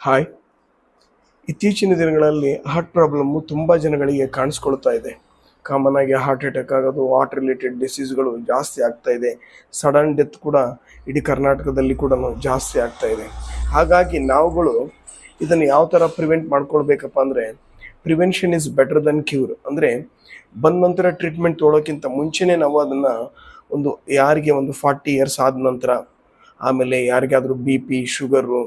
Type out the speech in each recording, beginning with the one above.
Hi. ಇತ್ತೀಚಿನ ದಿನಗಳಲ್ಲಿ heart problem ತುಂಬ ಜನಗಳಿಗೆ ಕಾಣಿಸ್ಕೊಳ್ತಾ ಇದೆ. ಕಾಮನ್ ಆಗಿ ಹಾರ್ಟ್ ಅಟ್ಯಾಕ್ ಆಗೋದು, ಹಾರ್ಟ್ ರಿಲೇಟೆಡ್ ಡಿಸೀಸ್ಗಳು ಜಾಸ್ತಿ ಆಗ್ತಾ ಇದೆ. ಸಡನ್ ಡೆತ್ ಕೂಡ ಇಡೀ ಕರ್ನಾಟಕದಲ್ಲಿ ಕೂಡ ಜಾಸ್ತಿ ಆಗ್ತಾ ಇದೆ. ಹಾಗಾಗಿ ನಾವುಗಳು ಇದನ್ನು ಯಾವ ಥರ ಪ್ರಿವೆಂಟ್ ಮಾಡ್ಕೊಳ್ಬೇಕಪ್ಪ ಅಂದರೆ, prevention is better than cure. ಅಂದರೆ ಬಂದ ನಂತರ ಟ್ರೀಟ್ಮೆಂಟ್ ತೊಗೊಳೋಕ್ಕಿಂತ ಮುಂಚೆನೇ ನಾವು ಅದನ್ನು ಯಾರಿಗೆ 40 ಇಯರ್ಸ್ ಆದ ನಂತರ, ಆಮೇಲೆ ಯಾರಿಗಾದರೂ BP, ಶುಗರು,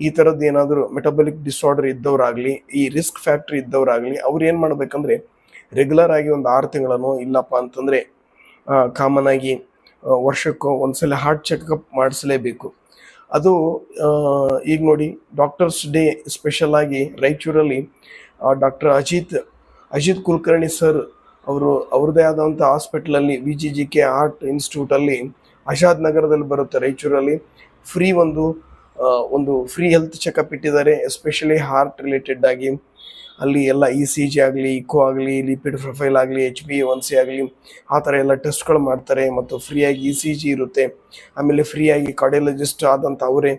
ಈ ಥರದ್ದು ಏನಾದರೂ ಮೆಟಬಲಿಕ್ ಡಿಸಾರ್ಡರ್ ಇದ್ದವರಾಗಲಿ, ಈ ರಿಸ್ಕ್ ಫ್ಯಾಕ್ಟ್ರಿ ಇದ್ದವರಾಗಲಿ, ಅವ್ರು ಏನು ಮಾಡಬೇಕಂದ್ರೆ ರೆಗ್ಯುಲರ್ ಆಗಿ 6 ತಿಂಗಳನೋ ಇಲ್ಲಪ್ಪ ಅಂತಂದರೆ ಕಾಮನ್ ಆಗಿ ವರ್ಷಕ್ಕೋ ಒಂದ್ಸಲ ಹಾರ್ಟ್ ಚೆಕಪ್ ಮಾಡಿಸಲೇಬೇಕು. ಅದು ಈಗ ನೋಡಿ, ಡಾಕ್ಟರ್ಸ್ ಡೇ ಸ್ಪೆಷಲ್ ಆಗಿ ರಾಯಚೂರಲ್ಲಿ ಡಾಕ್ಟರ್ ಅಜಿತ್ ಕುಲಕರ್ಣಿ ಸರ್ ಅವರು ಅವ್ರದ್ದೇ ಆದಂಥ ಹಾಸ್ಪಿಟ್ಲಲ್ಲಿ VGGK ಹಾರ್ಟ್ ಇನ್ಸ್ಟಿಟ್ಯೂಟಲ್ಲಿ ಆಜಾದ್ ನಗರದಲ್ಲಿ ಬರುತ್ತೆ ರಾಯಚೂರಲ್ಲಿ ಫ್ರೀ ಹೆಲ್ತ್ ಚೆಕಪ್ ಇಟ್ಟಿದ್ದಾರೆ. ಎಸ್ಪೆಷಲಿ ಹಾರ್ಟ್ ರಿಲೇಟೆಡ್ ಆಗಿ ಅಲ್ಲಿ ಎಲ್ಲ ECG ಆಗಲಿ, ಇಕೋ ಆಗಲಿ, ಲಿಪಿಡ್ ಪ್ರೊಫೈಲ್ ಆಗಲಿ, HbA1c ಆಗಲಿ, ಆ ಥರ ಎಲ್ಲ ಟೆಸ್ಟ್ಗಳು ಮಾಡ್ತಾರೆ. ಮತ್ತು ಫ್ರೀಯಾಗಿ ECG ಇರುತ್ತೆ. ಆಮೇಲೆ ಫ್ರೀಯಾಗಿ ಕಾರ್ಡಿಯಾಲಜಿಸ್ಟ್ ಆದಂಥ ಅವರೇ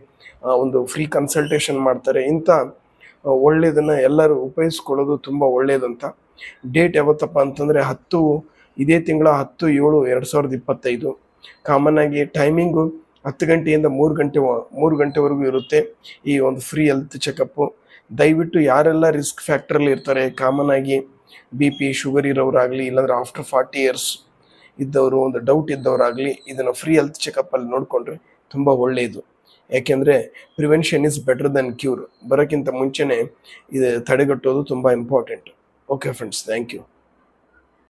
ಫ್ರೀ ಕನ್ಸಲ್ಟೇಷನ್ ಮಾಡ್ತಾರೆ. ಇಂಥ ಒಳ್ಳೆಯದನ್ನು ಎಲ್ಲರೂ ಉಪಯೋಗಿಸ್ಕೊಳ್ಳೋದು ತುಂಬ ಒಳ್ಳೆಯದಂತ. ಡೇಟ್ ಯಾವತ್ತಪ್ಪ ಅಂತಂದರೆ ಇದೇ ತಿಂಗಳ 10/7/2025. ಕಾಮನ್ ಆಗಿ ಟೈಮಿಂಗು 10 ಗಂಟೆಯಿಂದ 3 ಗಂಟೆವರೆಗೂ ಇರುತ್ತೆ ಈ ಫ್ರೀ ಹೆಲ್ತ್ ಚೆಕಪ್ಪು. ದಯವಿಟ್ಟು ಯಾರೆಲ್ಲ ರಿಸ್ಕ್ ಫ್ಯಾಕ್ಟ್ರಲ್ಲಿ ಇರ್ತಾರೆ, ಕಾಮನ್ ಆಗಿ BP, ಶುಗರ್ ಇರೋರಾಗಲಿ, ಇಲ್ಲಾಂದ್ರೆ ಆಫ್ಟರ್ 40 ಇಯರ್ಸ್ ಇದ್ದವರು, ಡೌಟ್ ಇದ್ದವರಾಗಲಿ, ಇದನ್ನು ಫ್ರೀ ಹೆಲ್ತ್ ಚೆಕಪ್ಪಲ್ಲಿ ನೋಡಿಕೊಂಡ್ರೆ ತುಂಬ ಒಳ್ಳೆಯದು. ಯಾಕೆಂದರೆ prevention is better than cure. ಬರೋಕ್ಕಿಂತ ಮುಂಚೆನೇ ಇದು ತಡೆಗಟ್ಟೋದು ತುಂಬ important. Okay friends, thank you.